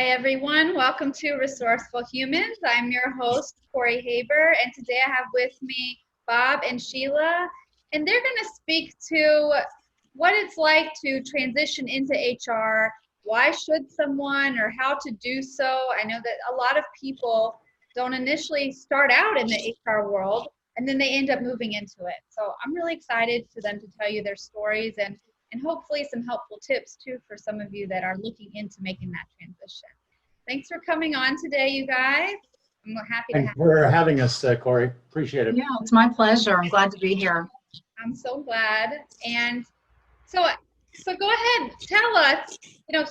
Hi everyone, welcome to Resourceful Humans. I'm your host, Corey Haber, and today I have with me Bob and Sheila, and they're going to speak to what it's like to transition into HR, why should someone, or how to do so. I know that a lot of people don't initially start out in the HR world, and then they end up moving into it. So I'm really excited for them to tell you their stories and hopefully some helpful tips too for some of you that are looking into making that transition. Thanks for coming on today, you guys. I'm happy to have you. Thanks for having us, Corey. Appreciate it. Yeah, it's my pleasure. I'm glad to be here. I'm so glad. And so go ahead, tell us,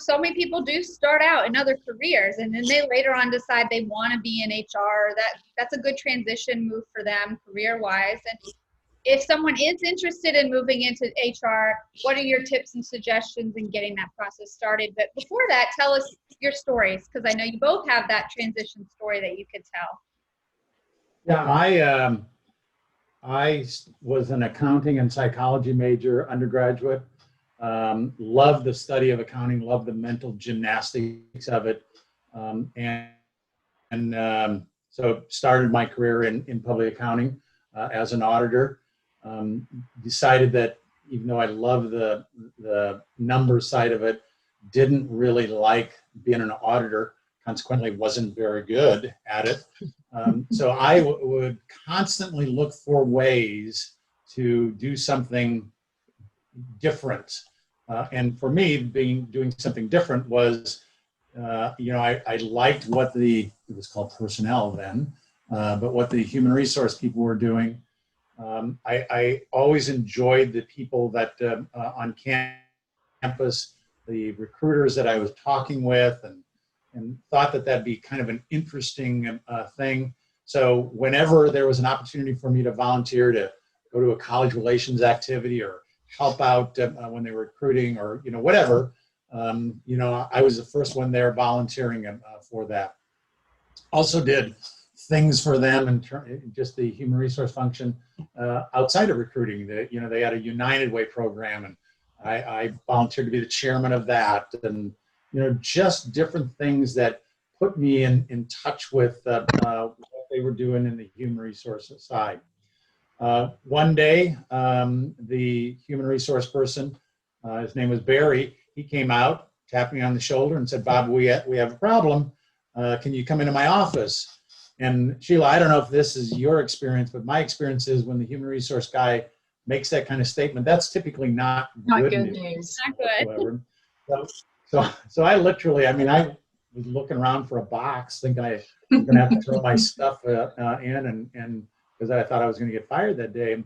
so many people do start out in other careers and then they later on decide they want to be in HR. That's a good transition move for them career-wise. And if someone is interested in moving into HR, what are your tips and suggestions in getting that process started? But before that, tell us your stories, because I know you both have that transition story that you could tell. Yeah, I was an accounting and psychology major undergraduate. Loved the study of accounting, loved the mental gymnastics of it. So started my career in public accounting as an auditor. Decided that even though I love the numbers side of it, didn't really like being an auditor, consequently wasn't very good at it. So I would constantly look for ways to do something different. And for me, doing something different was, I liked what it was called personnel then, but what the human resource people were doing. I always enjoyed the people that on campus, the recruiters that I was talking with, and thought that that'd be kind of an interesting thing. So whenever there was an opportunity for me to volunteer to go to a college relations activity or help out when they were recruiting or whatever, I was the first one there volunteering for that. Also did things for them and just the human resource function outside of recruiting. They had a United Way program, and I volunteered to be the chairman of that, and just different things that put me in touch with what they were doing in the human resources side. One day, the human resource person, his name was Barry, he came out, tapped me on the shoulder and said, "Bob, we have a problem. Can you come into my office?" And Sheila, I don't know if this is your experience, but my experience is when the human resource guy makes that kind of statement, that's typically not good news. Not good. So I literally, I was looking around for a box, thinking I was going to have to throw my stuff in, and because I thought I was going to get fired that day.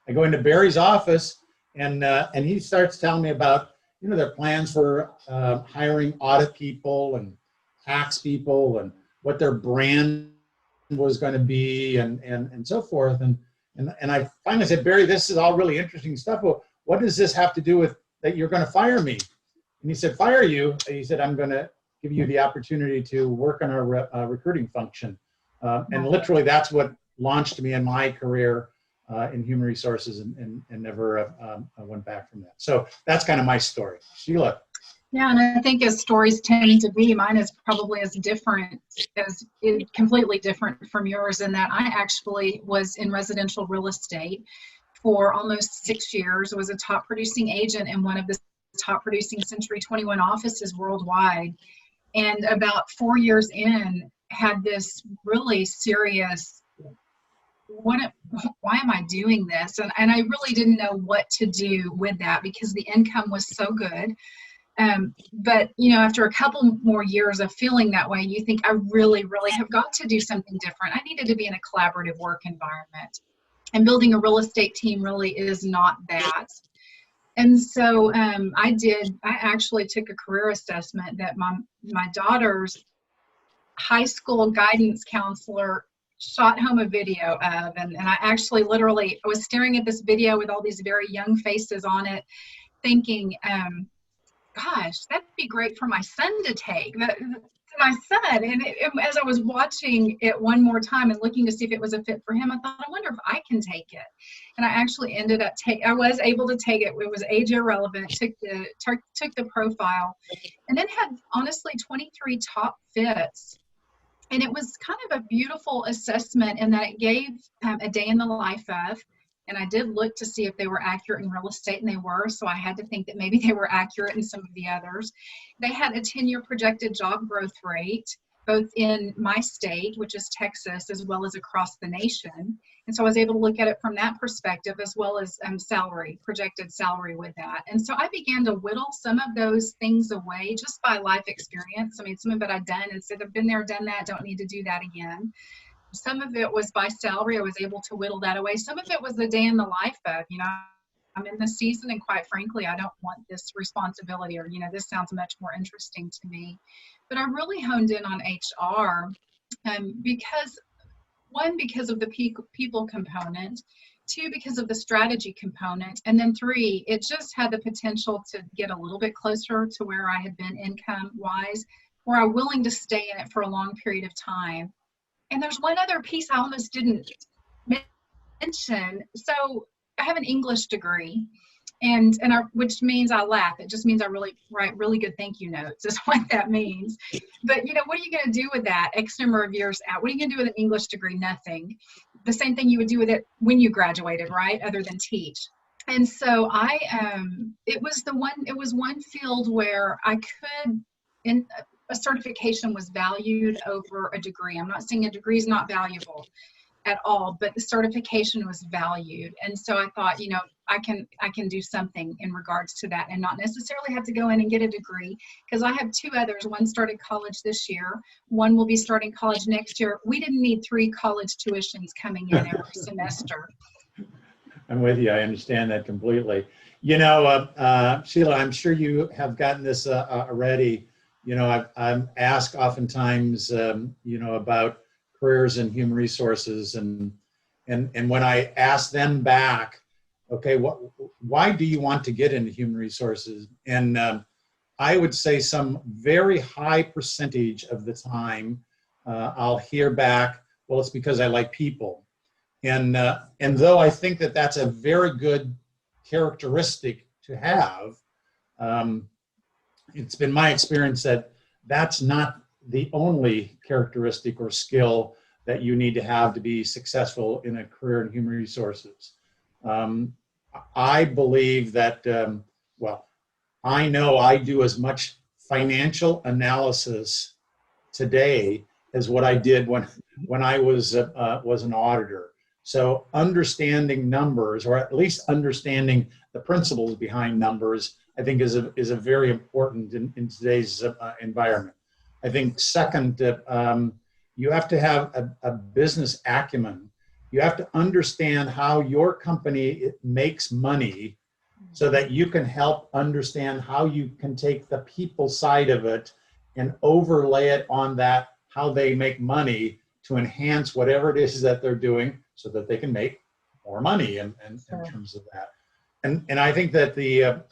I go into Barry's office, and he starts telling me about their plans for hiring audit people and tax people, and what their brand was going to be, and so forth. And I finally said, "Barry, this is all really interesting stuff. Well, what does this have to do with that you're going to fire me?" And he said, "Fire you?" He said, "I'm going to give you the opportunity to work on our recruiting function." And literally that's what launched me in my career in human resources, and never went back from that. So that's kind of my story. Sheila. Yeah, and I think as stories tend to be, mine is probably completely different from yours, in that I actually was in residential real estate for almost 6 years, was a top producing agent in one of the top producing Century 21 offices worldwide. And about 4 years in, had this really serious, why am I doing this? And I really didn't know what to do with that because the income was so good. But after a couple more years of feeling that way, you think, I really, really have got to do something different. I needed to be in a collaborative work environment, and building a real estate team really is not that. And so I actually took a career assessment that my daughter's high school guidance counselor shot home a video of, and I actually literally was staring at this video with all these very young faces on it, thinking, gosh, that'd be great for my son to take. my son. And as I was watching it one more time and looking to see if it was a fit for him, I thought, I wonder if I can take it. And I actually ended up I was able to take it. It was age irrelevant, took the profile, and then had honestly 23 top fits. And it was kind of a beautiful assessment in that it gave a day in the life of, and I did look to see if they were accurate in real estate, and they were. So I had to think that maybe they were accurate in some of the others. They had a 10-year projected job growth rate, both in my state, which is Texas, as well as across the nation. And so I was able to look at it from that perspective, as well as projected salary with that. And so I began to whittle some of those things away just by life experience. I mean, some of it I'd done and said, I've been there, done that, don't need to do that again. Some of it was by salary. I was able to whittle that away. Some of it was the day in the life of, I'm in the season, and quite frankly, I don't want this responsibility, or, this sounds much more interesting to me. But I really honed in on HR because, one, because of the people component, two, because of the strategy component, and then three, it just had the potential to get a little bit closer to where I had been income-wise, where I'm willing to stay in it for a long period of time. And there's one other piece I almost didn't mention. So I have an English degree, which means I laugh. It just means I really write really good thank you notes is what that means. But, what are you going to do with that X number of years out? What are you going to do with an English degree? Nothing. The same thing you would do with it when you graduated, right? Other than teach. And so it was one field where I could, a certification was valued over a degree. I'm not saying a degree is not valuable at all, but the certification was valued. And so I thought, I can do something in regards to that and not necessarily have to go in and get a degree, because I have two others. One started college this year. One will be starting college next year. We didn't need 3 college tuitions coming in every semester. I'm with you. I understand that completely. Sheila, I'm sure you have gotten this already. I'm asked oftentimes, about careers in human resources, and when I ask them back, okay, why do you want to get into human resources? And I would say some very high percentage of the time, I'll hear back, well, it's because I like people. And though I think that that's a very good characteristic to have, it's been my experience that that's not the only characteristic or skill that you need to have to be successful in a career in human resources. I believe that, I know I do as much financial analysis today as what I did when I was an auditor. So understanding numbers, or at least understanding the principles behind numbers, I think is a very important in today's environment. I think second, you have to have a business acumen. You have to understand how your company makes money so that you can help understand how you can take the people side of it and overlay it on that, how they make money to enhance whatever it is that they're doing so that they can make more money in terms of that. And I think that the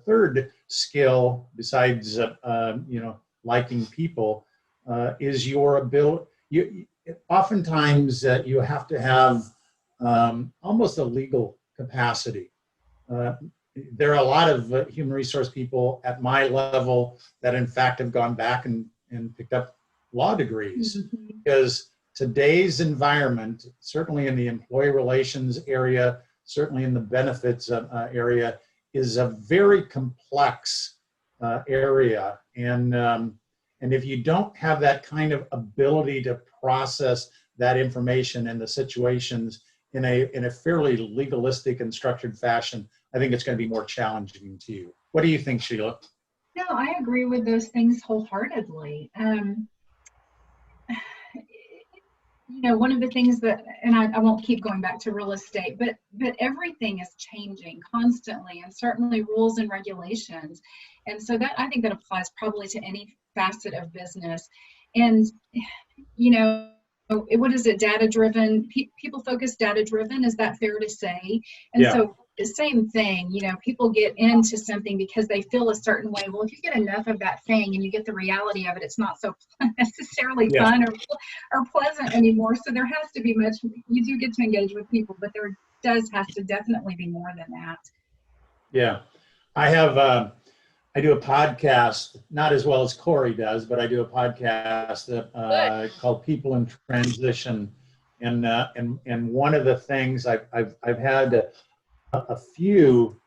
third skill, besides liking people, is your ability. Oftentimes you have to have almost a legal capacity. There are a lot of human resource people at my level that in fact have gone back and picked up law degrees, because today's environment, certainly in the employee relations area, certainly in the benefits area, is a very complex area. And if you don't have that kind of ability to process that information and the situations in a fairly legalistic and structured fashion, I think it's going to be more challenging to you. What do you think, Sheila? No, I agree with those things wholeheartedly. One of the things that, and I won't keep going back to real estate, but everything is changing constantly, and certainly rules and regulations. And so that, I think that applies probably to any facet of business. And, what is it, data driven? People focus data driven, is that fair to say? And so the same thing. You know, people get into something because they feel a certain way. Well, if you get enough of that thing and you get the reality of it, it's not so necessarily Yeah. fun or pleasant anymore. So there has to be much, you do get to engage with people, but there has to definitely be more than that. Yeah. I do a podcast, not as well as Corey does, but I do a podcast that, called People in Transition. And one of the things I've had a few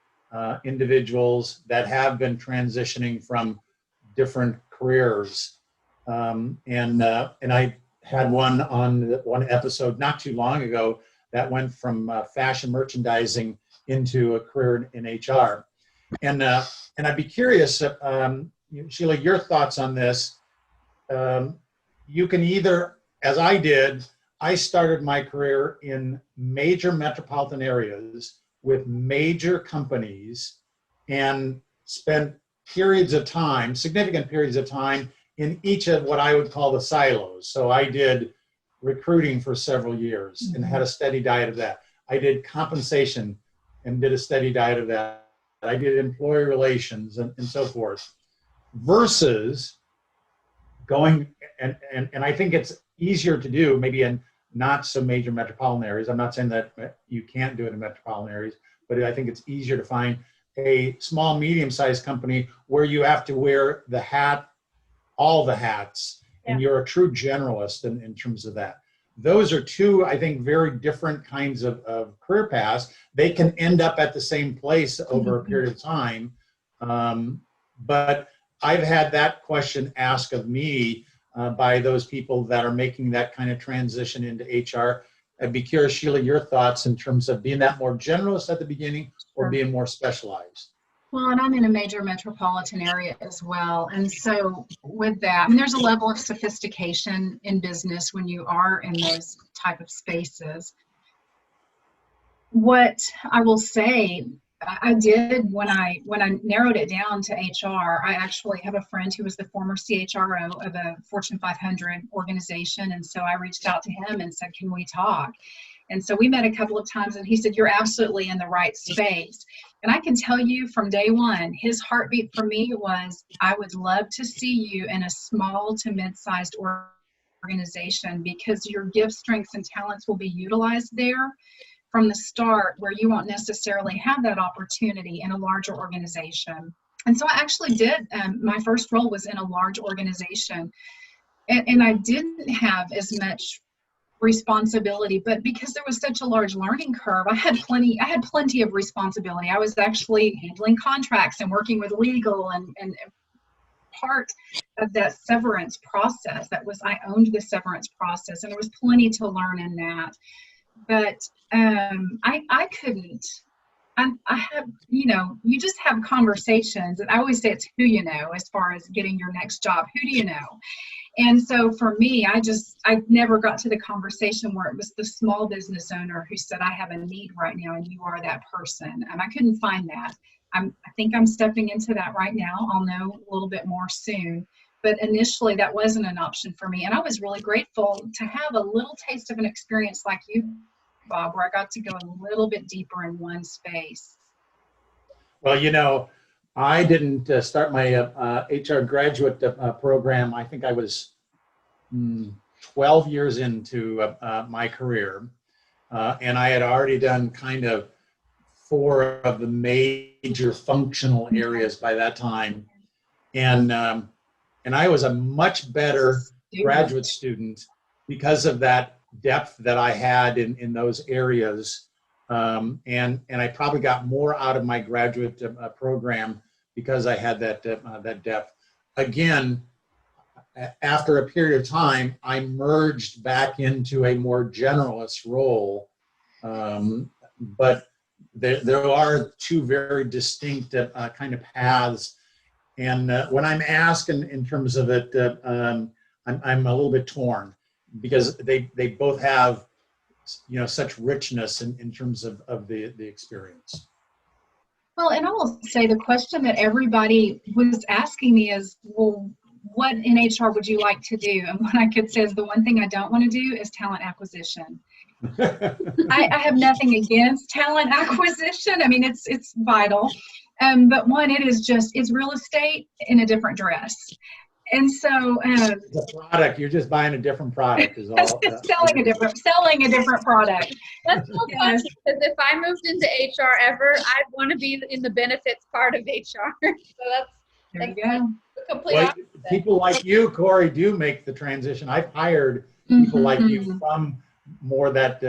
individuals that have been transitioning from different careers. And I had one episode not too long ago that went from fashion merchandising into a career in HR. And I'd be curious, Sheila, your thoughts on this. You can either, as I did, I started my career in major metropolitan areas with major companies and spent periods of time, significant periods of time, in each of what I would call the silos. So I did recruiting for several years and had a steady diet of that. I did compensation and did a steady diet of that. I did employee relations and so forth, versus going, and I think it's easier to do maybe in not so major metropolitan areas. I'm not saying that you can't do it in metropolitan areas, but I think it's easier to find a small, medium-sized company where you have to wear the hat, all the hats, and you're a true generalist in terms of that. Those are two, I think, very different kinds of career paths. They can end up at the same place over a period of time. But I've had that question asked of me by those people that are making that kind of transition into HR. I'd be curious, Sheila, your thoughts in terms of being that more generalist at the beginning or being more specialized. Well, and I'm in a major metropolitan area as well. And so with that, I mean, there's a level of sophistication in business when you are in those type of spaces. What I will say, I did when I narrowed it down to HR, I actually have a friend who was the former CHRO of a Fortune 500 organization. And so I reached out to him and said, can we talk? And so we met a couple of times and he said, you're absolutely in the right space. And I can tell you from day one, his heartbeat for me was, I would love to see you in a small to mid-sized organization because your gifts, strengths, and talents will be utilized there from the start, where you won't necessarily have that opportunity in a larger organization. And so I actually did, my first role was in a large organization, and I didn't have as much responsibility, but because there was such a large learning curve, I had plenty of responsibility. I was actually handling contracts and working with legal and part of that severance process. I owned the severance process, and there was plenty to learn in that. But I couldn't. I have, you just have conversations, and I always say it's who you know as far as getting your next job. Who do you know? And so for me, I never got to the conversation where it was the small business owner who said, I have a need right now, and you are that person. And I couldn't find that. I think I'm stepping into that right now. I'll know a little bit more soon. But initially, that wasn't an option for me. And I was really grateful to have a little taste of an experience like you, Bob, where I got to go a little bit deeper in one space. Well, I didn't start my HR graduate program. I think I was 12 years into my career. And I had already done kind of 4 of the major functional areas by that time. And I was a much better graduate student because of that depth that I had in those areas. And I probably got more out of my graduate program because I had that depth. Again, after a period of time, I merged back into a more generalist role. But there are 2 very distinct kind of paths. And when I'm asked in terms of it, I'm a little bit torn because they both have such richness in terms of the experience. Well, and I will say the question that everybody was asking me is, well, what in HR would you like to do? And what I could say is the one thing I don't want to do is talent acquisition. I have nothing against talent acquisition. I mean, it's vital. But one, it's real estate in a different dress. And so the product, you're just buying a different product is all. selling a different product. That's so funny, because if I moved into HR ever, I'd want to be in the benefits part of HR. So There you go. the complete Well, opposite. people like you, Corey, do make the transition. I've hired people like you from more that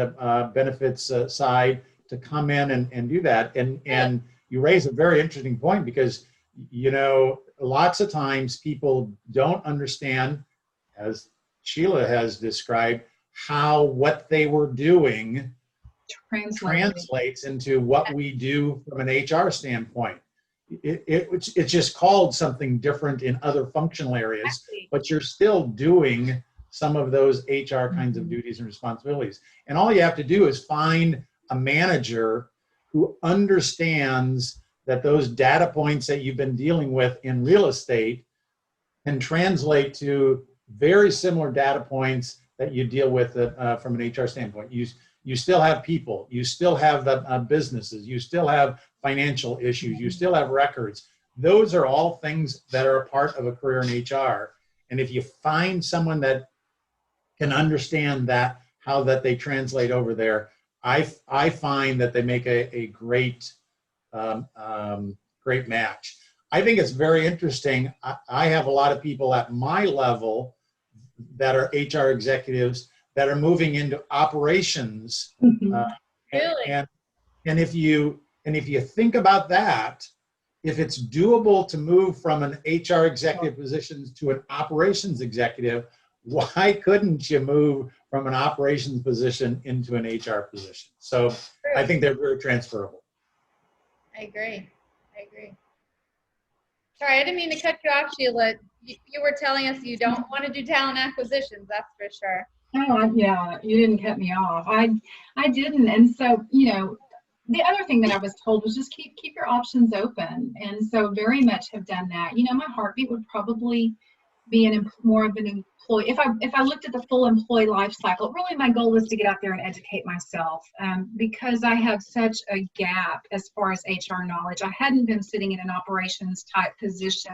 benefits side to come in and do that. And you raise a very interesting point, because, you know, lots of times people don't understand, as Sheila has described, how what they were doing translates into what we do from an HR standpoint. It's just called something different in other functional areas, but you're still doing some of those HR kinds of duties and responsibilities. And all you have to do is find a manager who understands that those data points that you've been dealing with in real estate can translate to very similar data points that you deal with from an HR standpoint. You still have people, you still have businesses, you still have financial issues, you still have records. Those are all things that are a part of a career in HR. And if you find someone that can understand that, how that they translate over there, I find that they make a great great match. I think it's very interesting. I have a lot of people at my level that are HR executives that are moving into operations. Really? And if you think about that, if it's doable to move from an HR executive position to an operations executive, why couldn't you move from an operations position into an HR position? So I think they're very transferable. I agree. Sorry, I didn't mean to cut you off, Sheila. You were telling us you don't want to do talent acquisitions, that's for sure. Oh, yeah, you didn't cut me off. I didn't. And so, you know, the other thing that I was told was just keep your options open. And so very much have done that. You know, my heartbeat would probably be more of an employee. If I looked at the full employee life cycle, really my goal is to get out there and educate myself, because I have such a gap as far as HR knowledge. I hadn't been sitting in an operations type position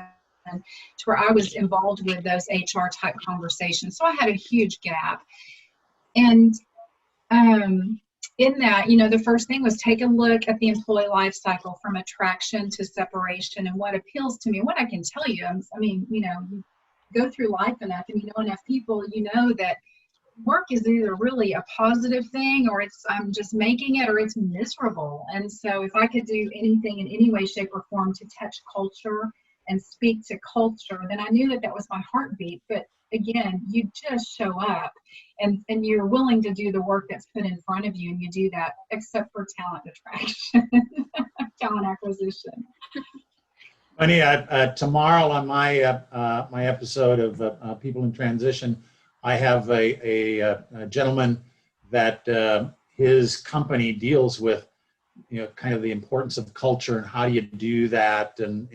to where I was involved with those HR type conversations. So I had a huge gap. And in that, you know, the first thing was take a look at the employee life cycle from attraction to separation and what appeals to me. What I can tell you, I mean, you know, you go through life enough and you know enough people, you know that work is either really a positive thing or I'm just making it, or it's miserable. And so if I could do anything in any way, shape, or form to touch culture and speak to culture, then I knew that was my heartbeat. But again, you just show up and you're willing to do the work that's put in front of you, and you do that, except for talent attraction, talent acquisition. Funny, tomorrow on my my episode of People in Transition, I have a gentleman that his company deals with, you know, kind of the importance of culture and how do you do that, and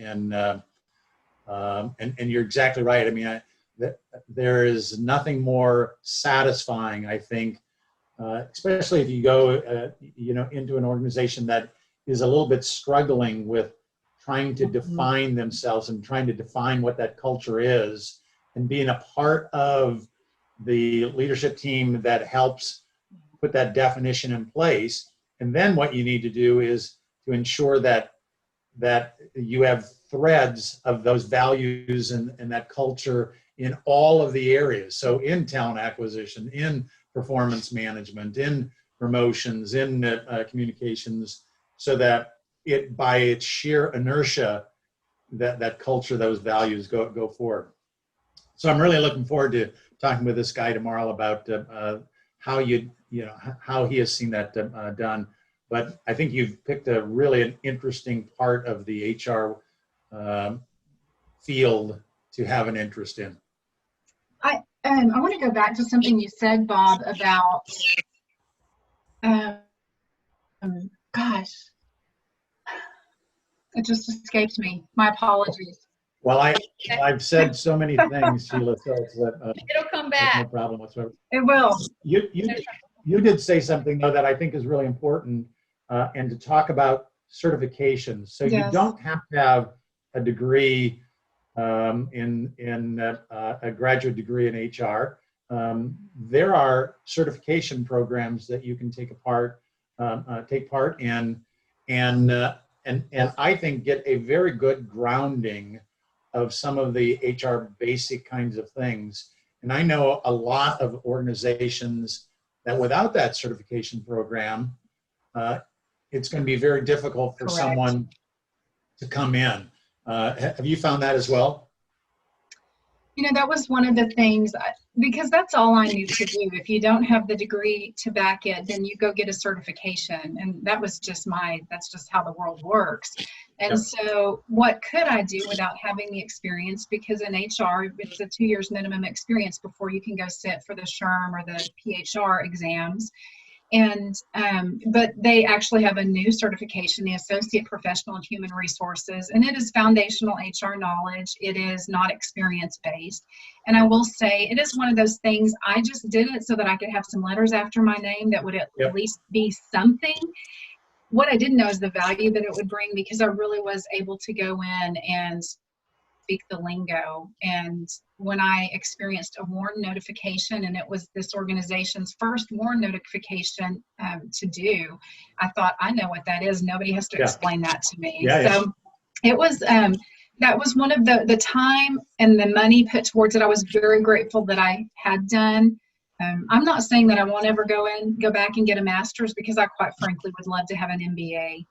you're exactly right. I mean, there is nothing more satisfying, I think, especially if you go, you know, into an organization that is a little bit struggling with trying to define themselves and trying to define what that culture is, and being a part of the leadership team that helps put that definition in place. And then what you need to do is to ensure that you have threads of those values and that culture in all of the areas. So in talent acquisition, in performance management, in promotions, in communications, so that it, by its sheer inertia, that culture, those values go forward. So I'm really looking forward to talking with this guy tomorrow about how how he has seen that done. But I think you've picked an interesting part of the HR field to have an interest in. I want to go back to something you said, Bob, about gosh, it just escaped me. My apologies. Well, I've said so many things, Sheila, so it's it'll come back. no problem whatsoever. It will. you did say something though that I think is really important, and to talk about certifications. So you Yes. don't have to have a degree a graduate degree in HR. There are certification programs that you can take part in, and I think get a very good grounding of some of the HR basic kinds of things. And I know a lot of organizations that without that certification program, it's going to be very difficult for Correct. someone to come in. Have you found that as well? You know, that was one of the things, because that's all I knew to do. If you don't have the degree to back it, then you go get a certification. And that was just that's just how the world works. And so what could I do without having the experience? Because in HR, it's a 2 years minimum experience before you can go sit for the SHRM or the PHR exams. And but they actually have a new certification, the Associate Professional in Human Resources, and it is foundational HR knowledge. It is not experience-based. And I will say it is one of those things, I just did it so that I could have some letters after my name that would at least be something. What I didn't know is the value that it would bring, because I really was able to go in and speak the lingo. And when I experienced a WARN notification, and it was this organization's first WARN notification to do, I thought, I know what that is. Nobody has to explain that to me. So it was, that was one of the time and the money put towards it. I was very grateful that I had done. I'm not saying that I won't ever go back and get a master's, because I quite frankly would love to have an MBA.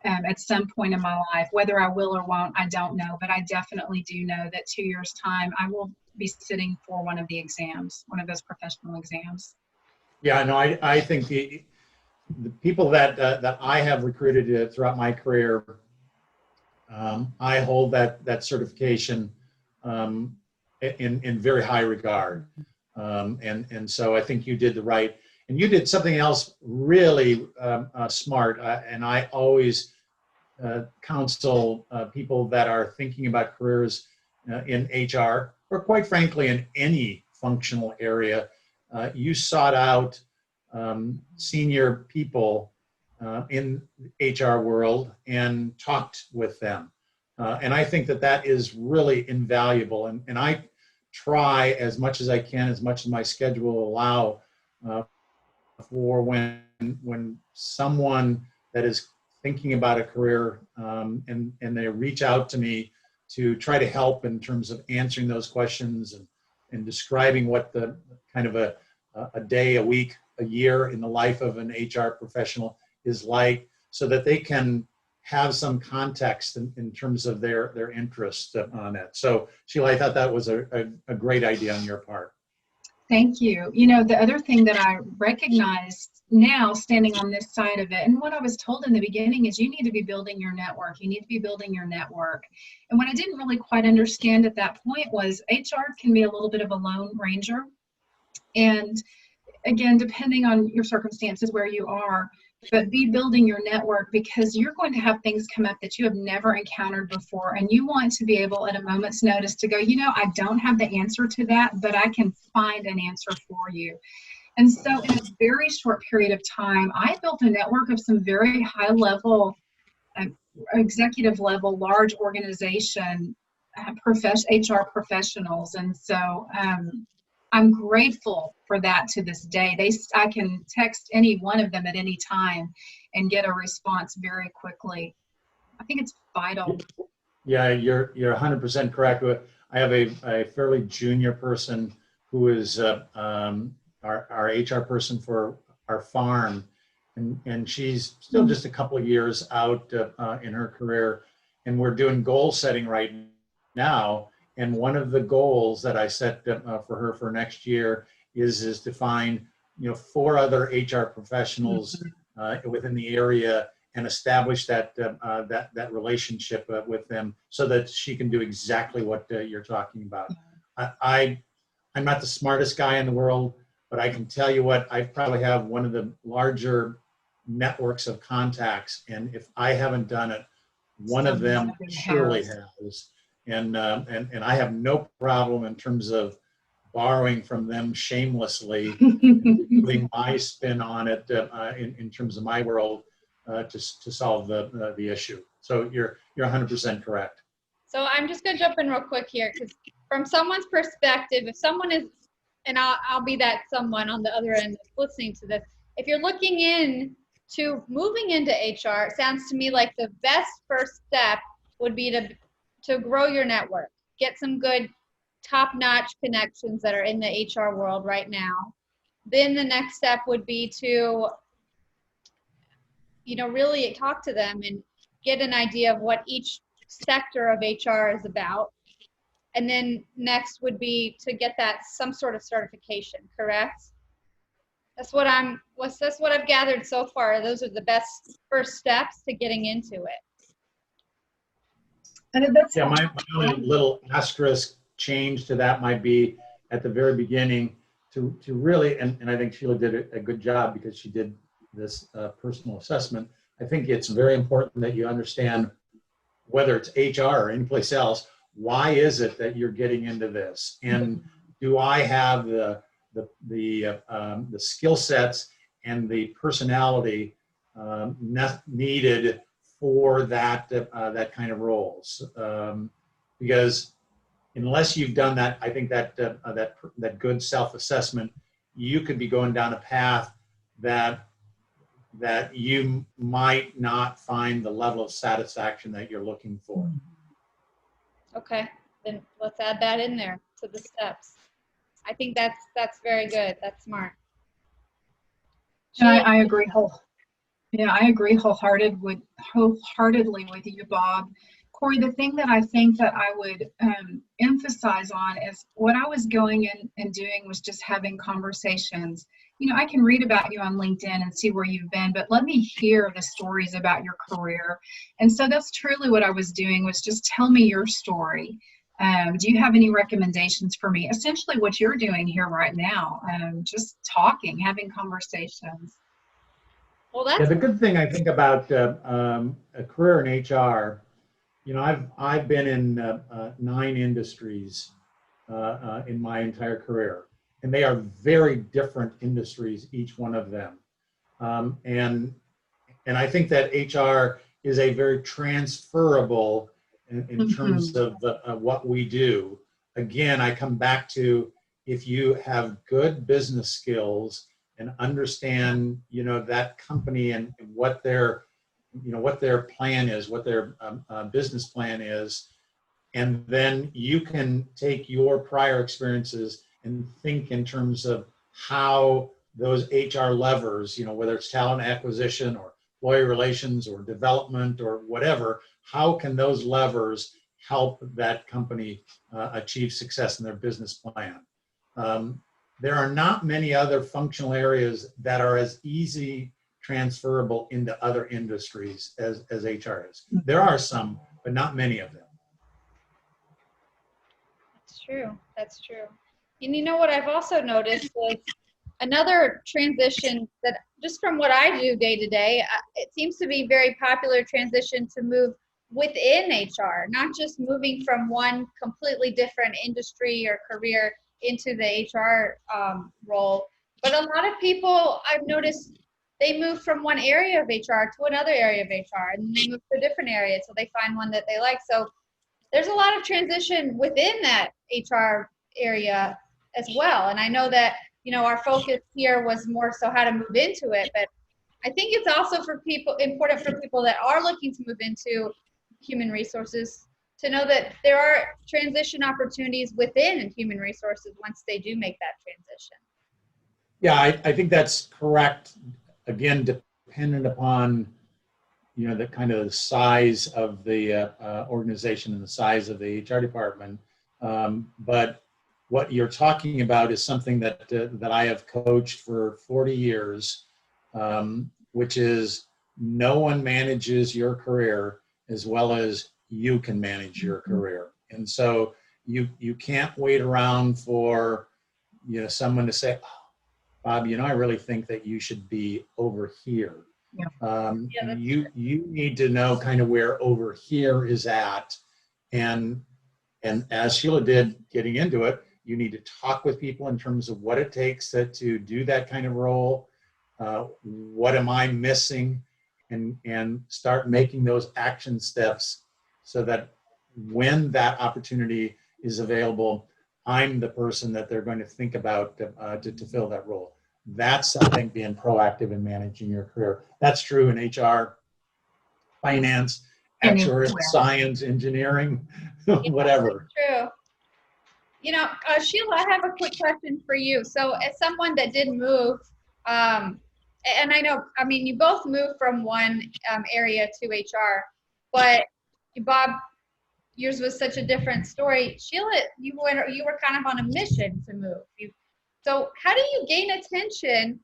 At some point in my life. Whether I will or won't, I don't know, but I definitely do know that 2 years' time, I will be sitting for one of the exams, one of those professional exams. Yeah, no, I think the people that I have recruited throughout my career, I hold that certification in very high regard, and so I think you did the right. And you did something else really smart, and I always counsel people that are thinking about careers in HR, or quite frankly in any functional area. You sought out senior people in the HR world and talked with them. And I think that is really invaluable. And I try as much as I can, as much as my schedule will allow, for when someone that is thinking about a career and they reach out to me to try to help in terms of answering those questions and describing what the kind of a day, a week, a year in the life of an HR professional is like, so that they can have some context in terms of their interest on that. So Sheila, I thought that was a great idea on your part. Thank you. You know, the other thing that I recognize now, standing on this side of it, and what I was told in the beginning, is you need to be building your network. You need to be building your network. And what I didn't really quite understand at that point was HR can be a little bit of a lone ranger. And again, depending on your circumstances, where you are, but be building your network, because you're going to have things come up that you have never encountered before, and you want to be able at a moment's notice to go, you know, I don't have the answer to that, but I can find an answer for you. And so in a very short period of time, I built a network of some very high level, executive level, large organization HR professionals. And so I'm grateful for that to this day. I can text any one of them at any time and get a response very quickly. I think it's vital. Yeah, you're 100% correct. I have a fairly junior person who is our HR person for our farm, and she's still just a couple of years out in her career, and we're doing goal setting right now. And one of the goals that I set for her for next year is to find 4 other HR professionals within the area and establish that relationship with them, so that she can do exactly what you're talking about. I'm not the smartest guy in the world, but I can tell you what, I probably have one of the larger networks of contacts, and if I haven't done it, one of them surely has. And I have no problem in terms of borrowing from them shamelessly, putting my spin on it in terms of my world to solve the issue. So you're 100% correct. So I'm just going to jump in real quick here, because from someone's perspective, if someone is, and I'll be that someone on the other end listening to this, if you're looking into moving into HR, it sounds to me like the best first step would be to grow your network, get some good top-notch connections that are in the HR world right now. Then the next step would be to, really talk to them and get an idea of what each sector of HR is about. And then next would be to get that some sort of certification, correct? That's what I've gathered so far. Those are the best first steps to getting into it. And that's my only little asterisk change to that might be at the very beginning to really, and I think Sheila did a good job because she did this personal assessment. I think it's very important that you understand, whether it's HR or anyplace else, why is it that you're getting into this? And do I have the skill sets and the personality needed for that kind of roles? Because unless you've done that, I think that good self-assessment, you could be going down a path that you might not find the level of satisfaction that you're looking for. Okay, then let's add that in there to the steps. I think that's very good. That's smart. And I agree I agree wholeheartedly with you, Bob. Corey, the thing that I think that I would emphasize on is what I was going in and doing was just having conversations. I can read about you on LinkedIn and see where you've been, but let me hear the stories about your career. And so that's truly what I was doing, was just tell me your story. Do you have any recommendations for me? Essentially what you're doing here right now, just talking, having conversations. Well, that's the good thing I think about a career in HR, I've been in 9 industries in my entire career, and they are very different industries, each one of them. And I think that HR is a very transferable in terms of what we do. Again, I come back to, if you have good business skills and understand, that company and what their plan is, what their business plan is, and then you can take your prior experiences and think in terms of how those HR levers, whether it's talent acquisition or employee relations or development or whatever, how can those levers help that company achieve success in their business plan? There are not many other functional areas that are as easy transferable into other industries as HR is. There are some, but not many of them. That's true. That's true. And what I've also noticed is another transition that, just from what I do day to day, it seems to be very popular transition to move within HR, not just moving from one completely different industry or career into the HR role. But a lot of people, I've noticed, they move from one area of HR to another area of HR, and they move to a different area till they find one that they like. So there's a lot of transition within that HR area as well. And I know that, our focus here was more so how to move into it, but I think it's also important for people that are looking to move into human resources to know that there are transition opportunities within human resources once they do make that transition. Yeah, I think that's correct. Again, dependent upon, the kind of the size of the organization and the size of the HR department. But what you're talking about is something that I have coached for 40 years, which is no one manages your career as well as you can manage your career. And so you can't wait around for, someone to say, oh, Bob, I really think that you should be over here. Yeah. You need to know kind of where over here is at. And as Sheila did getting into it, You need to talk with people in terms of what it takes to do that kind of role. What am I missing? And start making those action steps so that when that opportunity is available, I'm the person that they're going to think about to fill that role. That's, I think, being proactive in managing your career. That's true in HR, finance, actuarial, science, engineering, whatever. True. You know, Sheila, I have a quick question for you. So as someone that did move, and I know, I mean, you both moved from one area to HR, but Bob, yours was such a different story. Sheila, you were kind of on a mission to move. So how do you gain attention?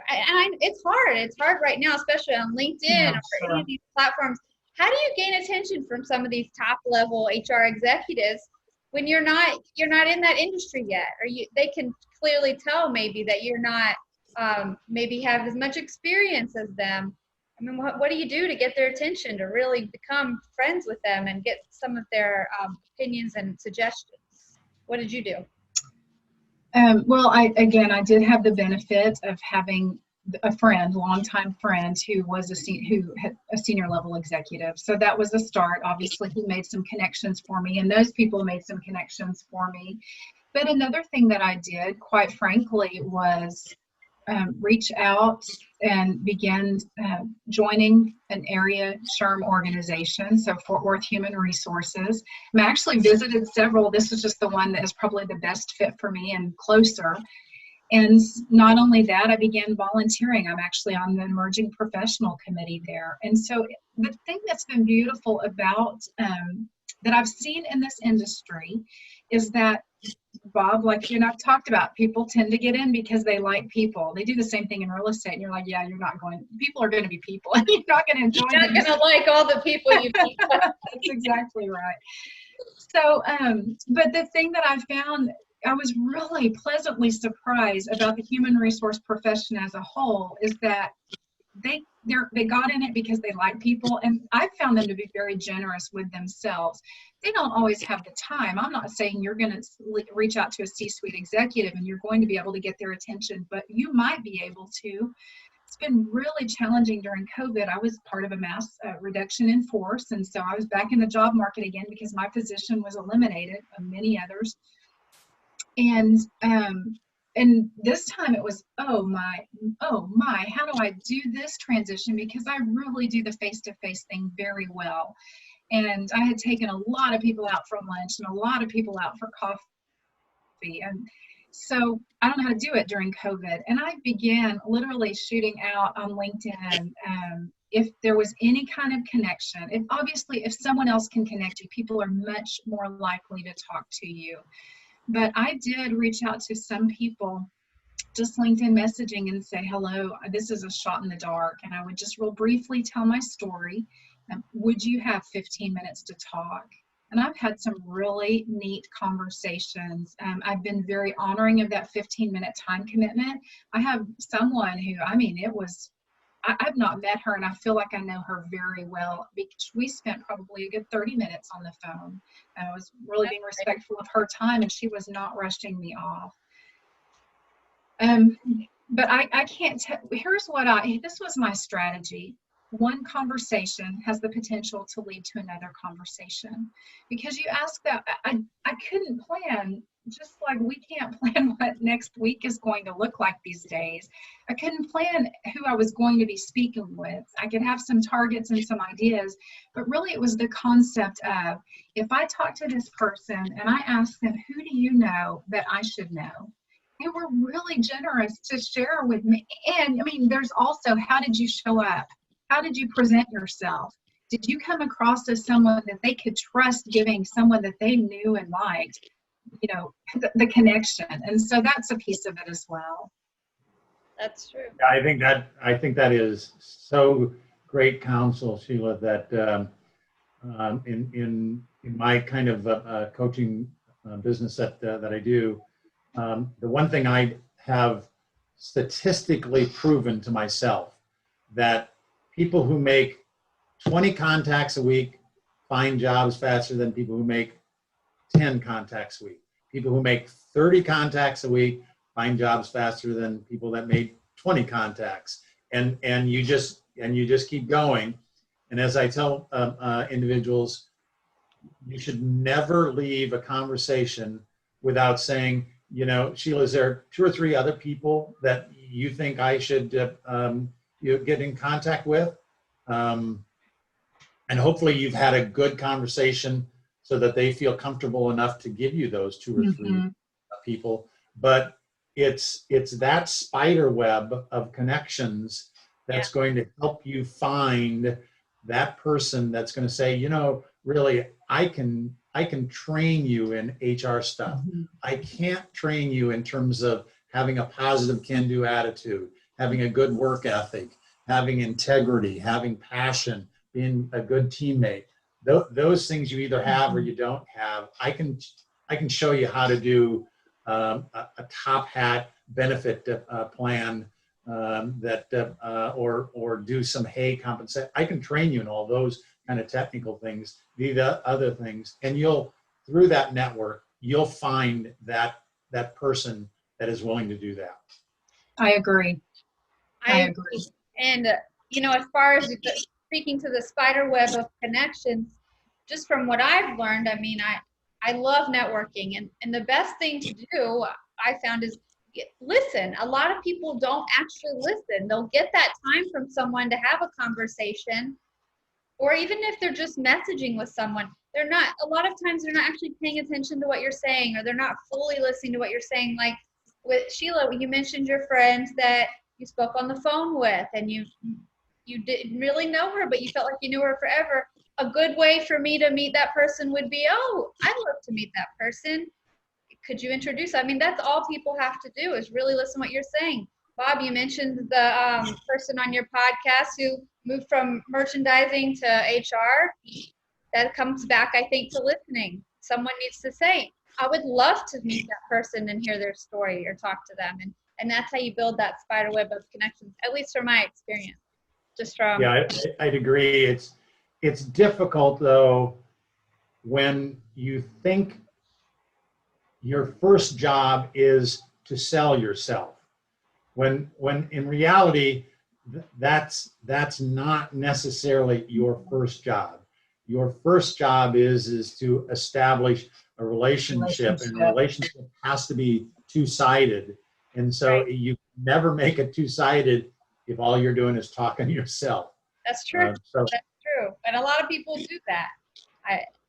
And it's hard. It's hard right now, especially on LinkedIn or any of these platforms. How do you gain attention from some of these top level HR executives when you're not in that industry yet, or they can clearly tell maybe that you're not maybe have as much experience as them? I mean, what do you do to get their attention, to really become friends with them and get some of their opinions and suggestions? What did you do? Well, I did have the benefit of having a friend, longtime friend, who was a senior level executive. So that was a start. Obviously, he made some connections for me, and those people made some connections for me. But another thing that I did, quite frankly, was reach out and begin joining an area SHRM organization, so Fort Worth Human Resources. I actually visited several. This is just the one that is probably the best fit for me and closer. And not only that, I began volunteering. I'm actually on the Emerging Professional Committee there. And so the thing that's been beautiful about that I've seen in this industry is that, Bob, like you and I've talked about, people tend to get in because they like people. They do the same thing in real estate, and you're like, yeah, people are going to be people, and you're not going to enjoy them. You're not going to like all the people you meet. That's exactly right. So, but the thing that I found, I was really pleasantly surprised about the human resource profession as a whole, is that they got in it because they like people, and I found them to be very generous with themselves. They don't always have the time. I'm not saying you're going to reach out to a C-suite executive and you're going to be able to get their attention, but you might be able to. It's been really challenging during COVID. I was part of a mass reduction in force, and so I was back in the job market again because my position was eliminated, and many others. And this time it was, oh my, how do I do this transition? Because I really do the face-to-face thing very well. And I had taken a lot of people out for lunch and a lot of people out for coffee. And so I don't know how to do it during COVID. And I began literally shooting out on LinkedIn if there was any kind of connection. If someone else can connect you, people are much more likely to talk to you. But I did reach out to some people, just LinkedIn messaging, and say, hello, this is a shot in the dark. And I would just real briefly tell my story. Would you have 15 minutes to talk? And I've had some really neat conversations. I've been very honoring of that 15-minute time commitment. I have someone who, I've not met her, and I feel like I know her very well because we spent probably a good 30 minutes on the phone. I was really being respectful of her time, and she was not rushing me off. But I can't tell. This was my strategy. One conversation has the potential to lead to another conversation, because you ask that. I couldn't plan, just like we can't plan what next week is going to look like these days. I couldn't plan who I was going to be speaking with. I could have some targets and some ideas, but really it was the concept of, if I talk to this person and I ask them, who do you know that I should know? They were really generous to share with me. And I mean, there's also, how did you show up? How did you present yourself? Did you come across as someone that they could trust, giving someone that they knew and liked, the connection? And so that's a piece of it as well. That's true. Yeah, I think that is so great counsel, Sheila, that in my kind of coaching business that I do, the one thing I have statistically proven to myself, that people who make 20 contacts a week find jobs faster than people who make 10 contacts a week. people who make 30 contacts a week find jobs faster than people that made 20 contacts. And you just keep going. And as I tell individuals, you should never leave a conversation without saying, you know, Sheila, is there 2 or 3 other people that you think I should get in contact with? And hopefully you've had a good conversation so that they feel comfortable enough to give you those 2 or 3 people. But it's that spider web of connections that's going to help you find that person that's going to say, you know, really, I can train you in HR stuff. I can't train you in terms of having a positive can-do attitude, having a good work ethic, having integrity, having passion, being a good teammate. Those things you either have or you don't have. I can show you how to do a top hat benefit plan or do some hay compensation. I can train you in all those kind of technical things, the other things, and through that network, you'll find that person that is willing to do that. I agree. I agree. And you know, as far as speaking to the spider web of connections, just from what I've learned, I mean, I love networking, and the best thing to do, I found, is listen. A lot of people don't actually listen. They'll get that time from someone to have a conversation, or even if they're just messaging with someone, a lot of times they're not actually paying attention to what you're saying, or they're not fully listening to what you're saying. Like with Sheila, you mentioned your friends that you spoke on the phone with, and you didn't really know her, but you felt like you knew her forever. A good way for me to meet that person would be, oh, I'd love to meet that person. Could you introduce? I mean, that's all people have to do, is really listen to what you're saying. Bob, you mentioned the person on your podcast who moved from merchandising to HR. That comes back, I think, to listening. Someone needs to say, I would love to meet that person and hear their story or talk to them. And that's how you build that spider web of connections, at least from my experience. Just from I'd agree. It's difficult, though, when you think your first job is to sell yourself. When in reality, that's not necessarily your first job. Your first job is to establish a relationship, and a relationship has to be two-sided. And so you never make it two-sided if all you're doing is talking to yourself. That's true. That's true. And a lot of people do that,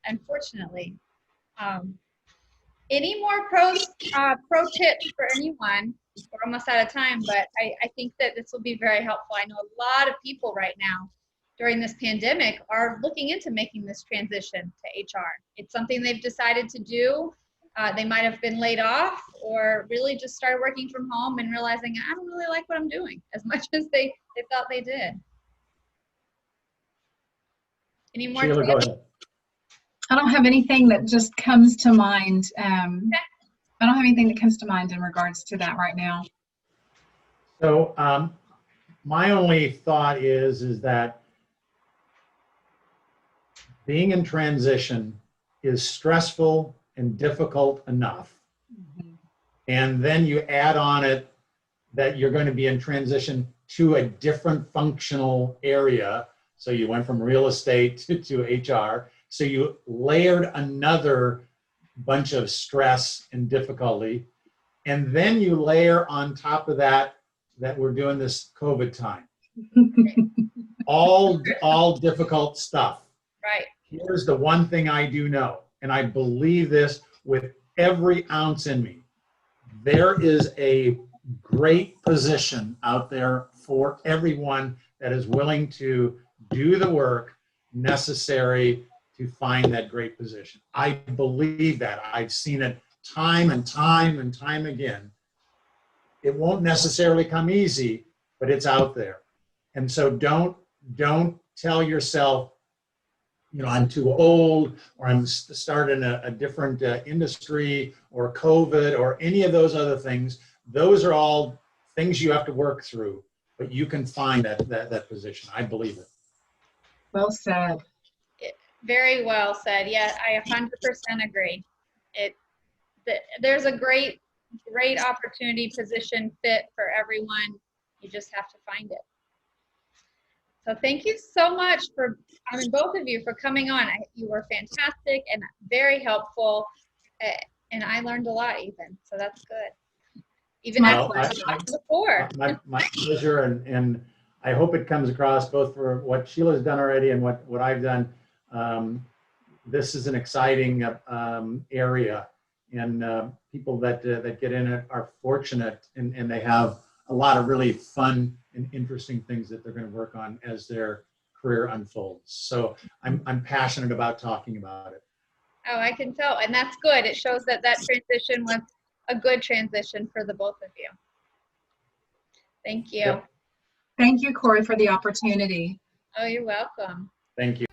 unfortunately. Any more pro tips for anyone? We're almost out of time, but I think that this will be very helpful. I know a lot of people right now during this pandemic are looking into making this transition to HR. It's something they've decided to do. They might have been laid off, or really just started working from home and realizing, I don't really like what I'm doing as much as they thought they did. Any more Sheila, go tips? ahead. I don't have anything that just comes to mind. I don't have anything that comes to mind in regards to that right now. So my only thought is that being in transition is stressful and difficult enough. And then you add on it that you're going to be in transition to a different functional area. So you went from real estate to HR. So you layered another bunch of stress and difficulty. And then you layer on top of that we're doing this COVID time. all difficult stuff. Right. Here's the one thing I do know, and I believe this with every ounce in me. There is a great position out there for everyone that is willing to do the work necessary to find that great position. I believe that. I've seen it time and time and time again. It won't necessarily come easy, but it's out there. And so don't tell yourself, you know, I'm too old, or I'm starting a different industry, or COVID, or any of those other things. Those are all things you have to work through, but you can find that position. I believe it. Well said. Very well said. Yeah, I 100% agree. there's a great opportunity, position, fit for everyone. You just have to find it. So thank you so much for, both of you for coming on. You were fantastic and very helpful, and I learned a lot even, so that's good. Even before. My pleasure, and I hope it comes across both for what Sheila's done already and what I've done. This is an exciting area, and people that get in it are fortunate, and they have a lot of really fun and interesting things that they're going to work on as their career unfolds. So I'm passionate about talking about it. Oh, I can tell, and that's good. It shows that transition was a good transition for the both of you. Thank you. Yep. Thank you, Corey, for the opportunity. Oh, you're welcome. Thank you.